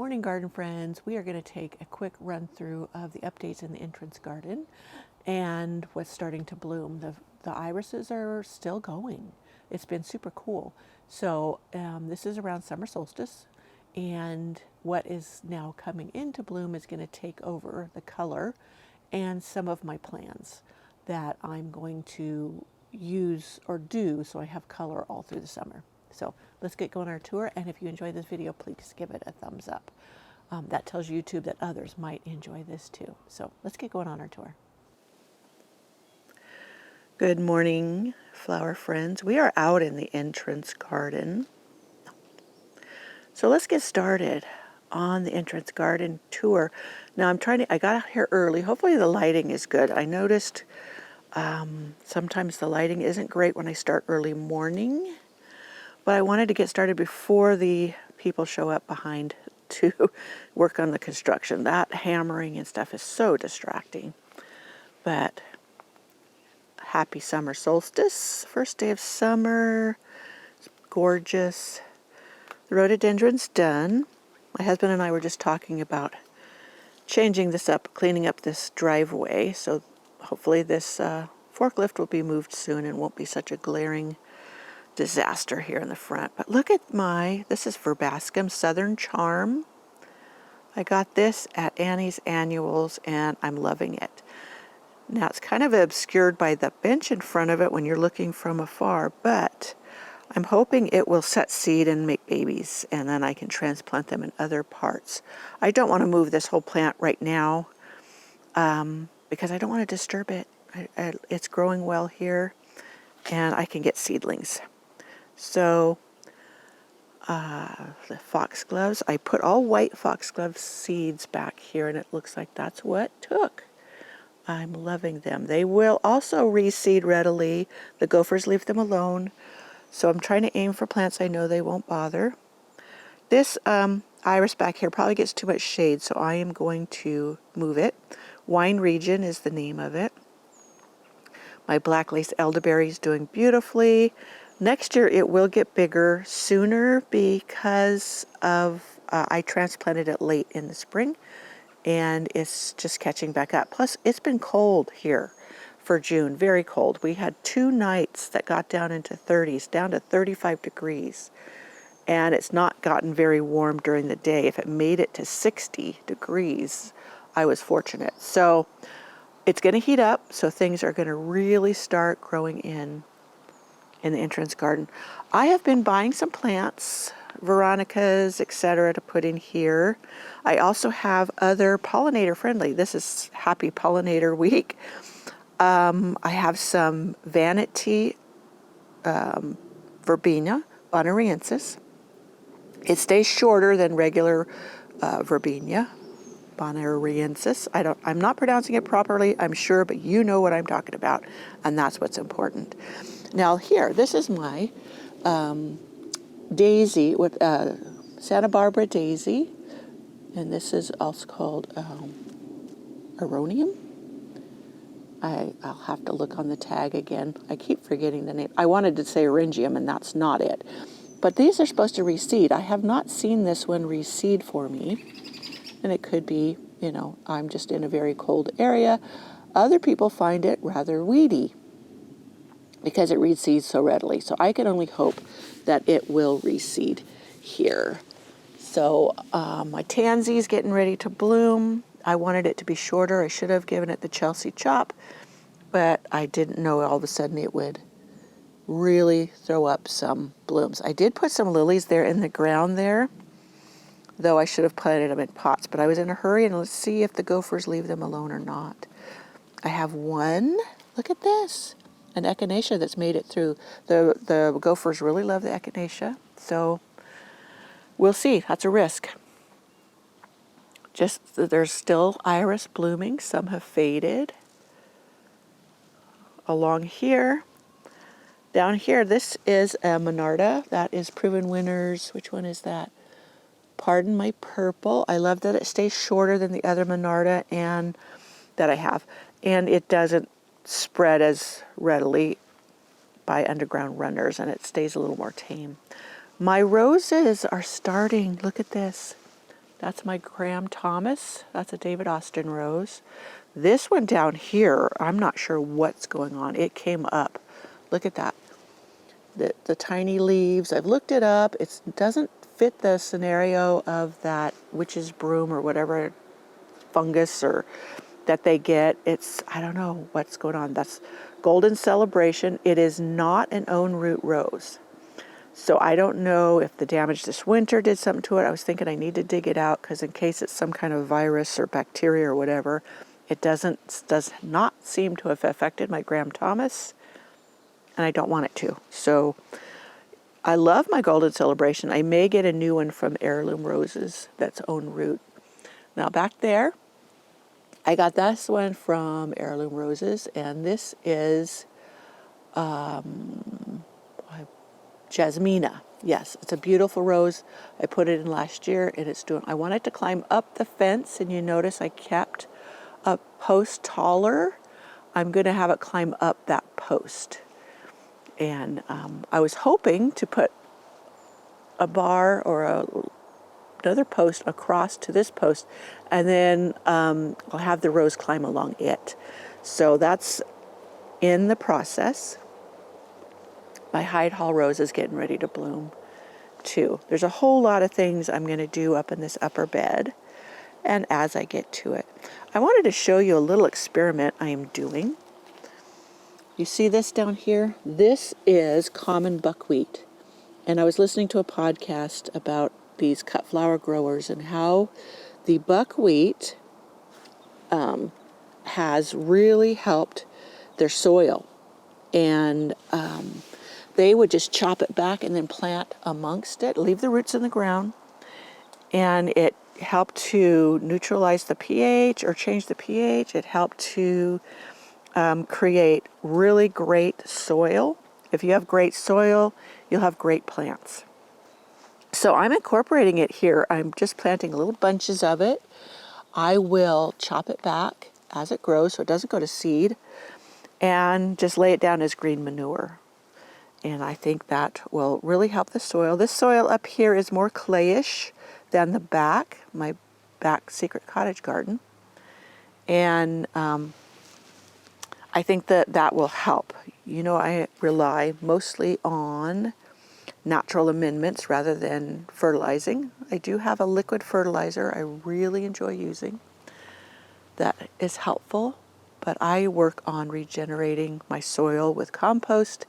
Morning garden friends. We are going to take a quick run through of the updates in the entrance garden and what's starting to bloom. The irises are still going. It's been super cool. So this is around summer solstice, and what is now coming into bloom is going to take over the color and some of my plans that I'm going to use or do so I have color all through the summer. So let's get going on our tour, and if you enjoy this video, please give it a thumbs up. That tells YouTube that others might enjoy this too. So let's get going on our tour. Good morning, flower friends. We are out in the entrance garden. So let's get started on the entrance garden tour. Now I got out here early. Hopefully the lighting is good. I noticed sometimes the lighting isn't great when I start early morning, but I wanted to get started before the people show up behind to work on the construction. That hammering and stuff is so distracting. But happy summer solstice, first day of summer. It's gorgeous. The rhododendron's done. My husband and I were just talking about changing this up, cleaning up this driveway. So hopefully this forklift will be moved soon and won't be such a glaring disaster here in the front. But look at this is Verbascum Southern Charm. I got this at Annie's Annuals and I'm loving it. Now it's kind of obscured by the bench in front of it when you're looking from afar, but I'm hoping it will set seed and make babies, and then I can transplant them in other parts. I don't want to move this whole plant right now because I don't want to disturb it. It's growing well here, and I can get seedlings. So the foxgloves, I put all white foxglove seeds back here, and it looks like that's what took. I'm loving them. They will also reseed readily. The gophers leave them alone. So I'm trying to aim for plants I know they won't bother. This iris back here probably gets too much shade, so I am going to move it. Wine Region is the name of it. My black lace elderberry is doing beautifully. Next year it will get bigger sooner because of I transplanted it late in the spring, and it's just catching back up. Plus, it's been cold here for June, very cold. We had 2 nights that got down into 30s, down to 35 degrees. And it's not gotten very warm during the day. If it made it to 60 degrees, I was fortunate. So it's going to heat up, so things are going to really start growing in the entrance garden. I have been buying some plants, Veronicas, etc., to put in here. I also have other pollinator friendly. This is Happy Pollinator Week. I have some Vanity Verbena bonariensis. It stays shorter than regular Verbena bonariensis. I'm not pronouncing it properly, I'm sure, but you know what I'm talking about, and that's what's important. Now here, this is my daisy with Santa Barbara daisy, and this is also called Aronium. I'll have to look on the tag again. I keep forgetting the name. I wanted to say Hydrangeas, and that's not it. But these are supposed to reseed. I have not seen this one reseed for me. And it could be, I'm just in a very cold area. Other people find it rather weedy because it reseeds so readily. So I can only hope that it will reseed here. So my tansy is getting ready to bloom. I wanted it to be shorter. I should have given it the Chelsea chop, but I didn't know all of a sudden it would really throw up some blooms. I did put some lilies there in the ground there, though I should have planted them in pots, but I was in a hurry, and let's see if the gophers leave them alone or not. I have one, look at this, an echinacea that's made it through. The gophers really love the echinacea, so we'll see. That's a risk. There's still iris blooming. Some have faded. Along here, down here, this is a Monarda. That is Proven Winners. Which one is that? Pardon My Purple. I love that it stays shorter than the other Monarda and that I have. And it doesn't spread as readily by underground runners, and it stays a little more tame. My roses are starting, look at this. That's my Graham Thomas. That's a David Austin rose. This one down here, I'm not sure what's going on. It came up. Look at that. The tiny leaves. I've looked it up. It doesn't fit the scenario of that witch's broom or whatever fungus or that they get. I don't know what's going on. That's Golden Celebration. It is not an own root rose. So I don't know if the damage this winter did something to it. I was thinking I need to dig it out because in case it's some kind of virus or bacteria or whatever, it does not seem to have affected my Graham Thomas, and I don't want it to. So I love my Golden Celebration. I may get a new one from Heirloom Roses that's own root. Now back there, I got this one from Heirloom Roses, and this is Jasmina. Yes, it's a beautiful rose. I put it in last year, and I wanted to climb up the fence, and you notice I kept a post taller. I'm going to have it climb up that post. And I was hoping to put a bar or another post across to this post, and then I'll have the rose climb along it. So that's in the process. My Hyde Hall rose is getting ready to bloom too. There's a whole lot of things I'm going to do up in this upper bed, and as I get to it, I wanted to show you a little experiment I am doing. You see this down here? This is common buckwheat. And I was listening to a podcast about these cut flower growers and how the buckwheat has really helped their soil. And they would just chop it back and then plant amongst it, leave the roots in the ground, and it helped to neutralize the pH or change the pH. It helped to create really great soil. If you have great soil, you'll have great plants. So I'm incorporating it here. I'm just planting little bunches of it. I will chop it back as it grows so it doesn't go to seed, and just lay it down as green manure. And I think that will really help the soil. This soil up here is more clayish than the back, my back secret cottage garden. And I think that will help. You know, I rely mostly on natural amendments rather than fertilizing. I do have a liquid fertilizer I really enjoy using that is helpful, but I work on regenerating my soil with compost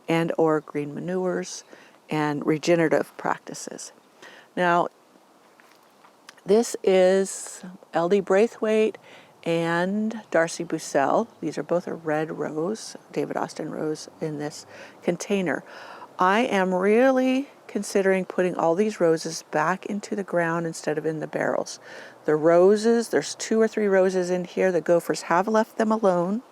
and or green manures and regenerative practices. Now, this is LD Braithwaite and Darcy Bucell. These are both a red rose, David Austin rose, in this container. I am really considering putting all these roses back into the ground instead of in the barrels. The roses, there's 2 or 3 roses in here. The gophers have left them alone.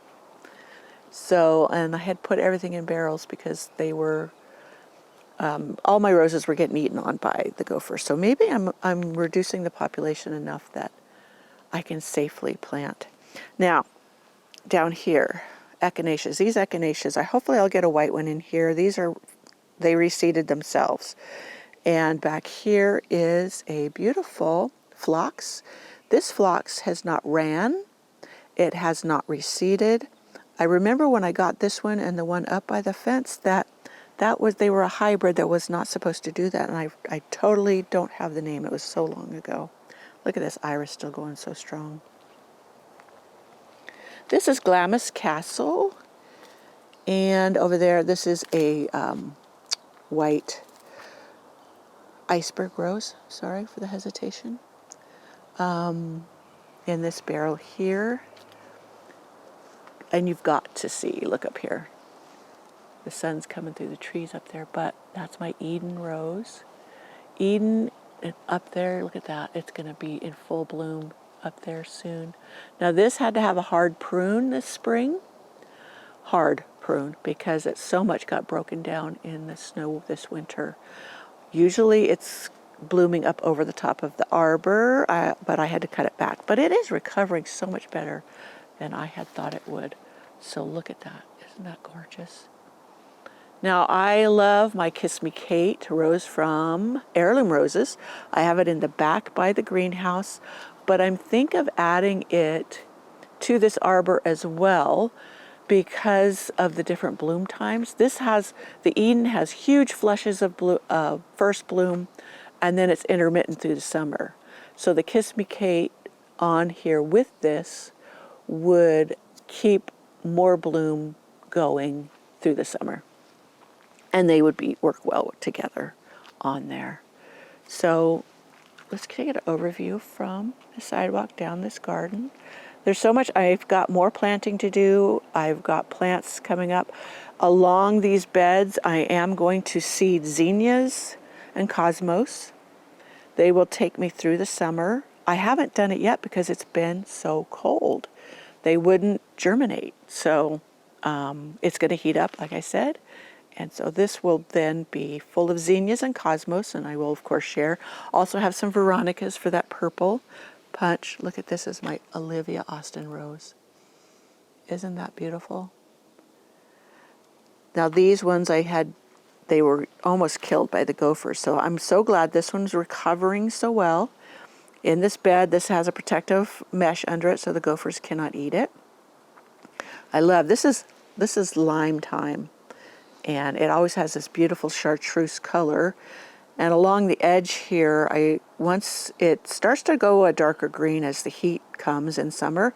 So, and I had put everything in barrels because they were, all my roses were getting eaten on by the gophers. So maybe I'm reducing the population enough that I can safely plant. Now, down here, echinaceas. These echinaceas, hopefully I'll get a white one in here. They reseeded themselves. And back here is a beautiful phlox. This phlox has not ran. It has not reseeded. I remember when I got this one and the one up by the fence they were a hybrid that was not supposed to do that, and I totally don't have the name. It was so long ago. Look at this iris still going so strong. This is Glamis Castle, and over there this is a white iceberg rose. Sorry for the hesitation. In this barrel here, and you've got to see, look up here. The sun's coming through the trees up there, but that's my Eden rose. Eden up there, look at that. It's going to be in full bloom up there soon. Now this had to have a hard prune this spring. Hard prune, because so much got broken down in the snow this winter. Usually it's blooming up over the top of the arbor, but I had to cut it back. But it is recovering so much better than I had thought it would. So look at that. Isn't that gorgeous? Now, I love my Kiss Me Kate rose from Heirloom Roses. I have it in the back by the greenhouse, but I'm thinking of adding it to this arbor as well because of the different bloom times. The Eden has huge flushes of first bloom, and then it's intermittent through the summer. So the Kiss Me Kate on here with this would keep more bloom going through the summer. And they would work well together on there. So let's take an overview from the sidewalk down this garden. There's so much. I've got more planting to do. I've got plants coming up. Along these beds, I am going to seed zinnias and cosmos. They will take me through the summer. I haven't done it yet because it's been so cold. They wouldn't germinate. So it's going to heat up, like I said. And so this will then be full of zinnias and cosmos, and I will, of course, share. Also have some veronicas for that purple punch. Look at this is my Olivia Austin rose. Isn't that beautiful? Now these ones they were almost killed by the gophers, so I'm so glad this one's recovering so well. In this bed, this has a protective mesh under it so the gophers cannot eat it. I love, this is lime time. And it always has this beautiful chartreuse color. And along the edge here, once it starts to go a darker green as the heat comes in summer,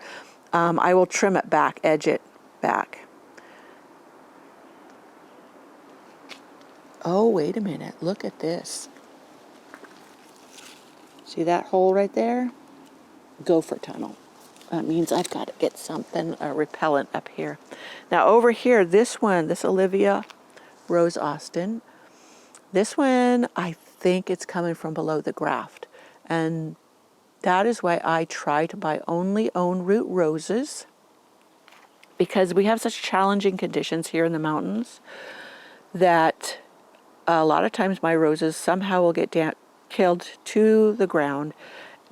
I will trim it back, edge it back. Oh, wait a minute, look at this. See that hole right there? Gopher tunnel. That means I've got to get something repellent up here. Now over here, this Olivia Rose Austin, this one, I think it's coming from below the graft. And that is why I try to buy only own root roses, because we have such challenging conditions here in the mountains that a lot of times my roses somehow will get killed to the ground,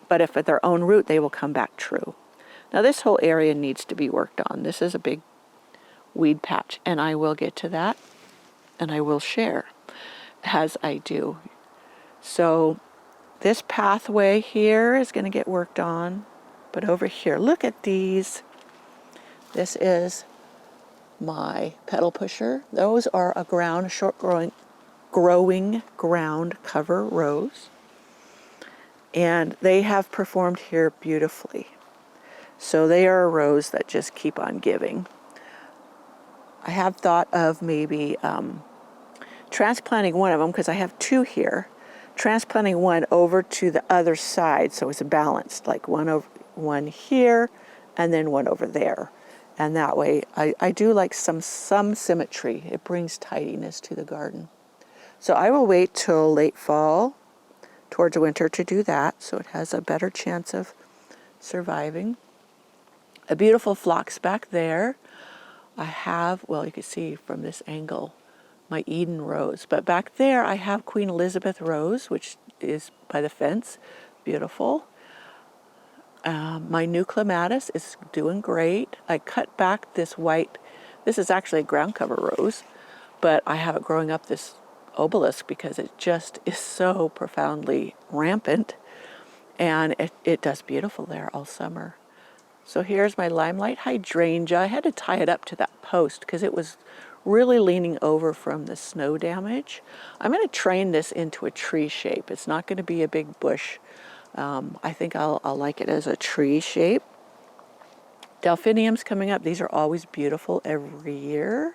but if at their own root, they will come back true. Now this whole area needs to be worked on. This is a big weed patch, and I will get to that, and I will share as I do. So this pathway here is going to get worked on, but over here, look at these. This is my petal pusher. Those are a short growing ground cover rose, and they have performed here beautifully. So they are a rose that just keep on giving. I have thought of maybe transplanting one of them, because I have two here, transplanting one over to the other side so it's balanced, like one here and then one over there. And that way I do like some symmetry. It brings tidiness to the garden. So I will wait till late fall towards winter to do that, so it has a better chance of surviving. A beautiful phlox back there. I have, well, you can see from this angle, my Eden rose. But back there I have Queen Elizabeth rose, which is by the fence. Beautiful. My new clematis is doing great. I cut back this white, this is actually a ground cover rose, but I have it growing up this obelisk because it just is so profoundly rampant, and it does beautiful there all summer. So here's my limelight hydrangea. I had to tie it up to that post because it was really leaning over from the snow damage. I'm going to train this into a tree shape. It's not going to be a big bush. I think I'll like it as a tree shape. Delphiniums coming up. These are always beautiful every year.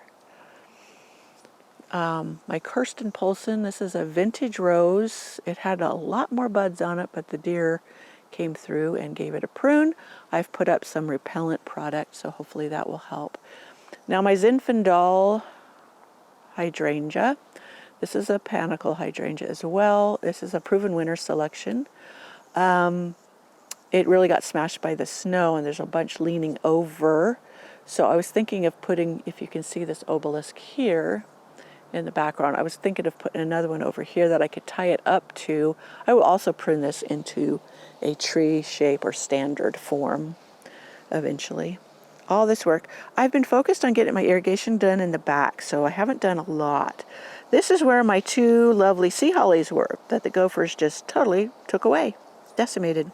My Kirsten Poulsen, this is a vintage rose. It had a lot more buds on it, but the deer came through and gave it a prune. I've put up some repellent product, so hopefully that will help. Now my Zinfandel hydrangea. This is a panicle hydrangea as well. This is a proven winner selection. It really got smashed by the snow, and there's a bunch leaning over. So I was thinking of putting, if you can see this obelisk here in the background, I was thinking of putting another one over here that I could tie it up to. I will also prune this into a tree shape or standard form eventually. all this work. I've been focused on getting my irrigation done in the back, so I haven't done a lot. This is where my 2 lovely sea hollies were that the gophers just totally took away, decimated.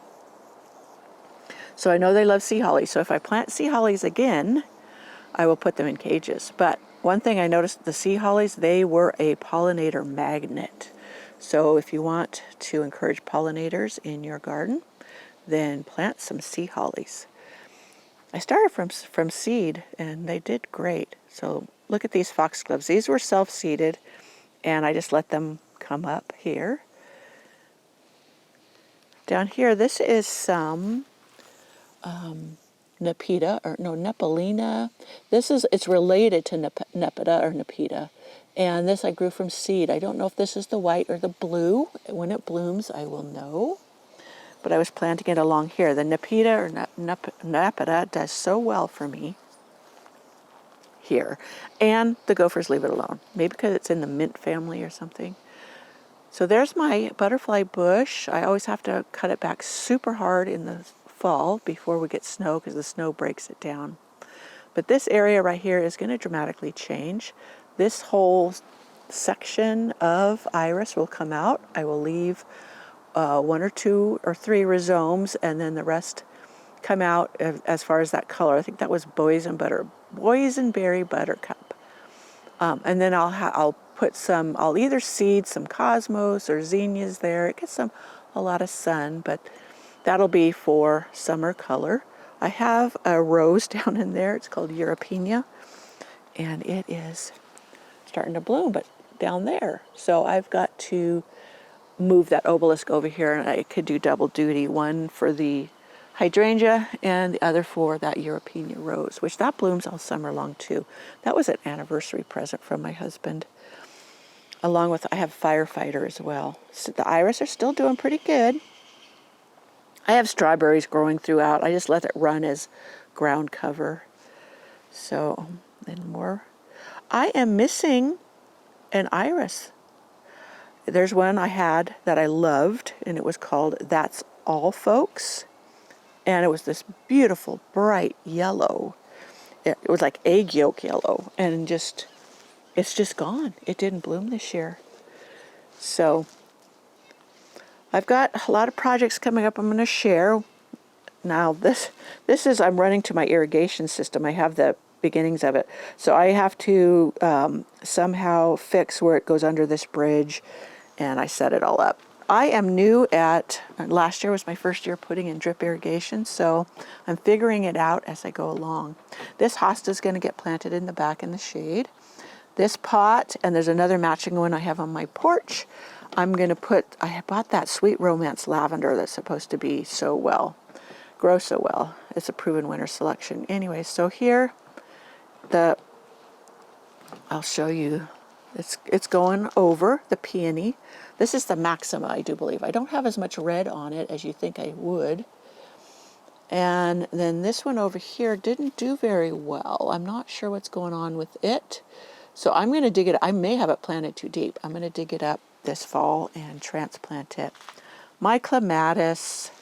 So I know they love sea hollies, so if I plant sea hollies again, I will put them in cages. But one thing I noticed, the sea hollies, they were a pollinator magnet. So if you want to encourage pollinators in your garden, then plant some sea hollies. I started from seed, and they did great. So look at these foxgloves. These were self-seeded, and I just let them come up here. Down here, this is some Nepeta, or no, Nepalina. It's related to Nepeta or Nepeta. And this I grew from seed. I don't know if this is the white or the blue. When it blooms, I will know. But I was planting it along here. The Nepeta or Nepeta does so well for me here. And the gophers leave it alone. Maybe because it's in the mint family or something. So there's my butterfly bush. I always have to cut it back super hard in the fall before we get snow because the snow breaks it down. But this area right here is going to dramatically change. This whole section of iris will come out. I will leave 1 or 2 or 3 rhizomes, and then the rest come out as far as that color. I think that was boysenberry buttercup. And then I'll put some, I'll either seed some cosmos or zinnias there. It gets a lot of sun, but that'll be for summer color. I have a rose down in there. It's called Europenia, and it is starting to bloom, but down there. So I've got to move that obelisk over here, and I could do double duty, one for the hydrangea and the other for that Europenia rose, which that blooms all summer long too. That was an anniversary present from my husband. Along with, I have Firefighter as well. So the iris are still doing pretty good. I have strawberries growing throughout. I just let it run as ground cover. So, and more. I am missing an iris. There's one I had that I loved, and it was called That's All Folks. And it was this beautiful, bright yellow. It was like egg yolk yellow, and it's just gone. It didn't bloom this year. So I've got a lot of projects coming up I'm going to share. Now this is, I'm running to my irrigation system. I have the beginnings of it. So I have to somehow fix where it goes under this bridge, and I set it all up. I am new last year was my first year putting in drip irrigation, so I'm figuring it out as I go along. This hosta is going to get planted in the back in the shade. This pot, and there's another matching one I have on my porch, I'm going to put, I bought that Sweet Romance lavender that's supposed to be grow so well. It's a proven winner selection. Anyway, so here, I'll show you, it's going over the peony. This is the Maxima, I do believe. I don't have as much red on it as you think I would. And then this one over here didn't do very well. I'm not sure what's going on with it. So I'm going to dig it. I may have it planted too deep. I'm going to dig it up this fall and transplant it. My clematis,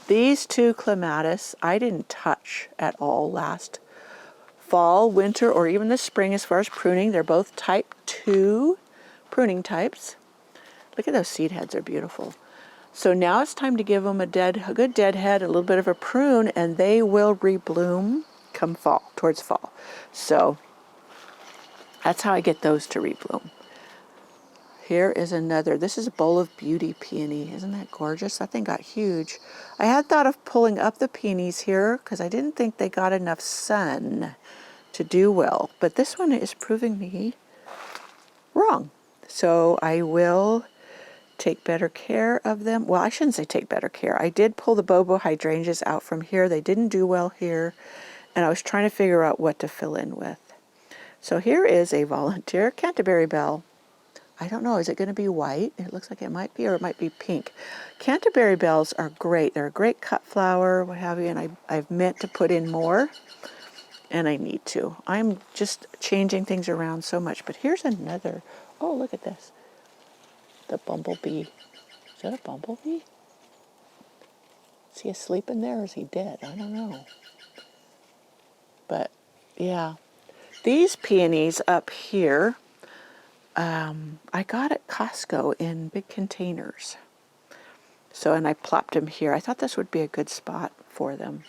these 2 clematis, I didn't touch at all last fall, winter, or even this spring as far as pruning. They're both type 2 pruning types. Look at those seed heads, they're beautiful. So now it's time to give them a good dead head, a little bit of a prune, and they will rebloom come fall, towards fall. So that's how I get those to rebloom. Here is another. This is a Bowl of Beauty peony. Isn't that gorgeous? That thing got huge. I had thought of pulling up the peonies here because I didn't think they got enough sun to do well. But this one is proving me wrong. So I will take better care of them. Well, I shouldn't say take better care. I did pull the Bobo hydrangeas out from here. They didn't do well here. And I was trying to figure out what to fill in with. So here is a volunteer Canterbury bell. I don't know, is it going to be white? It looks like it might be, or it might be pink. Canterbury bells are great. They're a great cut flower, what have you, and I've meant to put in more, and I need to. I'm just changing things around so much. But here's another. Oh, look at this. The bumblebee. Is that a bumblebee? Is he asleep in there, or is he dead? I don't know. But Yeah. These peonies up here, I got at Costco in big containers. So, and I plopped them here. I thought this would be a good spot for them.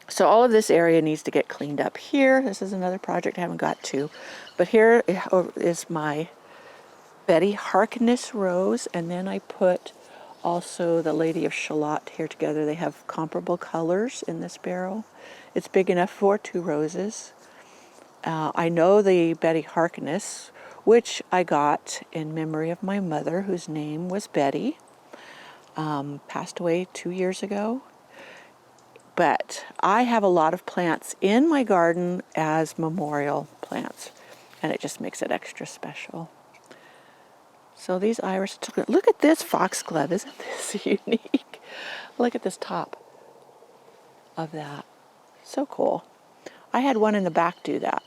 So all of this area needs to get cleaned up here. This is another project I haven't got to. But here is my Betty Harkness rose, and then I put also the Lady of Shalott here together. They have comparable colors in this barrel. It's big enough for 2 roses. I know the Betty Harkness, which I got in memory of my mother, whose name was Betty, passed away 2 years ago. But I have a lot of plants in my garden as memorial plants, and it just makes it extra special. So these iris, look at this foxglove, isn't this unique? Look at this top of that. So cool. I had one in the back do that.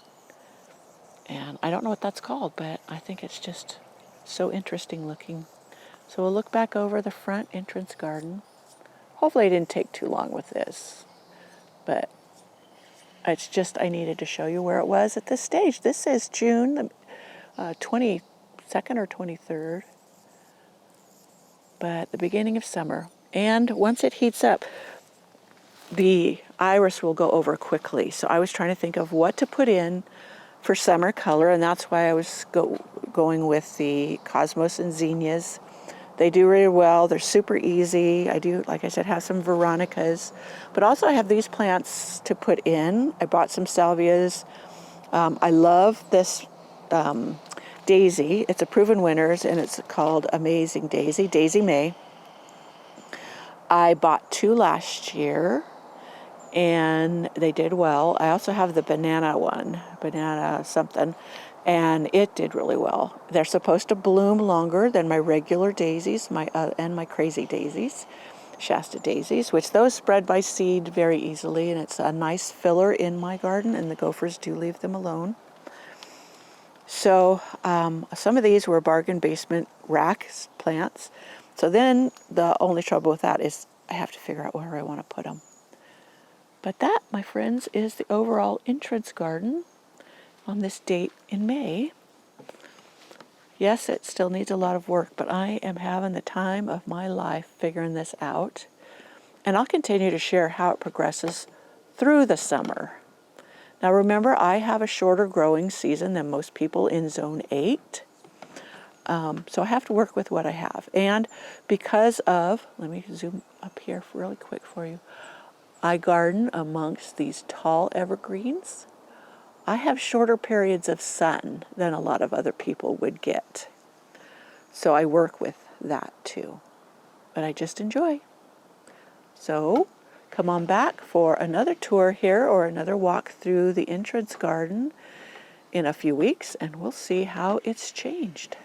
And I don't know what that's called, but I think it's just so interesting looking. So we'll look back over the front entrance garden. Hopefully I didn't take too long with this, but it's just I needed to show you where it was at this stage. This is June 22nd or 23rd, but the beginning of summer. And once it heats up, the iris will go over quickly. So I was trying to think of what to put in for summer color, and that's why I was going with the Cosmos and Zinnias. They do really well. They're super easy. I do, like I said, have some Veronicas, but also I have these plants to put in. I bought some salvias. I love this daisy. It's a Proven Winners, and it's called Amazing Daisy, Daisy May. I bought 2 last year, and they did well. I also have the banana one, banana something, and it did really well. They're supposed to bloom longer than my regular daisies, and my crazy daisies, Shasta daisies, which those spread by seed very easily, and it's a nice filler in my garden, and the gophers do leave them alone. So some of these were bargain basement rack plants. So then the only trouble with that is I have to figure out where I want to put them. But that, my friends, is the overall entrance garden on this date in May. Yes, it still needs a lot of work, but I am having the time of my life figuring this out. And I'll continue to share how it progresses through the summer. Now remember, I have a shorter growing season than most people in Zone 8. So I have to work with what I have. And because of, let me zoom up here really quick for you. I garden amongst these tall evergreens. I have shorter periods of sun than a lot of other people would get. So I work with that too. But I just enjoy. So come on back for another tour here or another walk through the entrance garden in a few weeks, and we'll see how it's changed.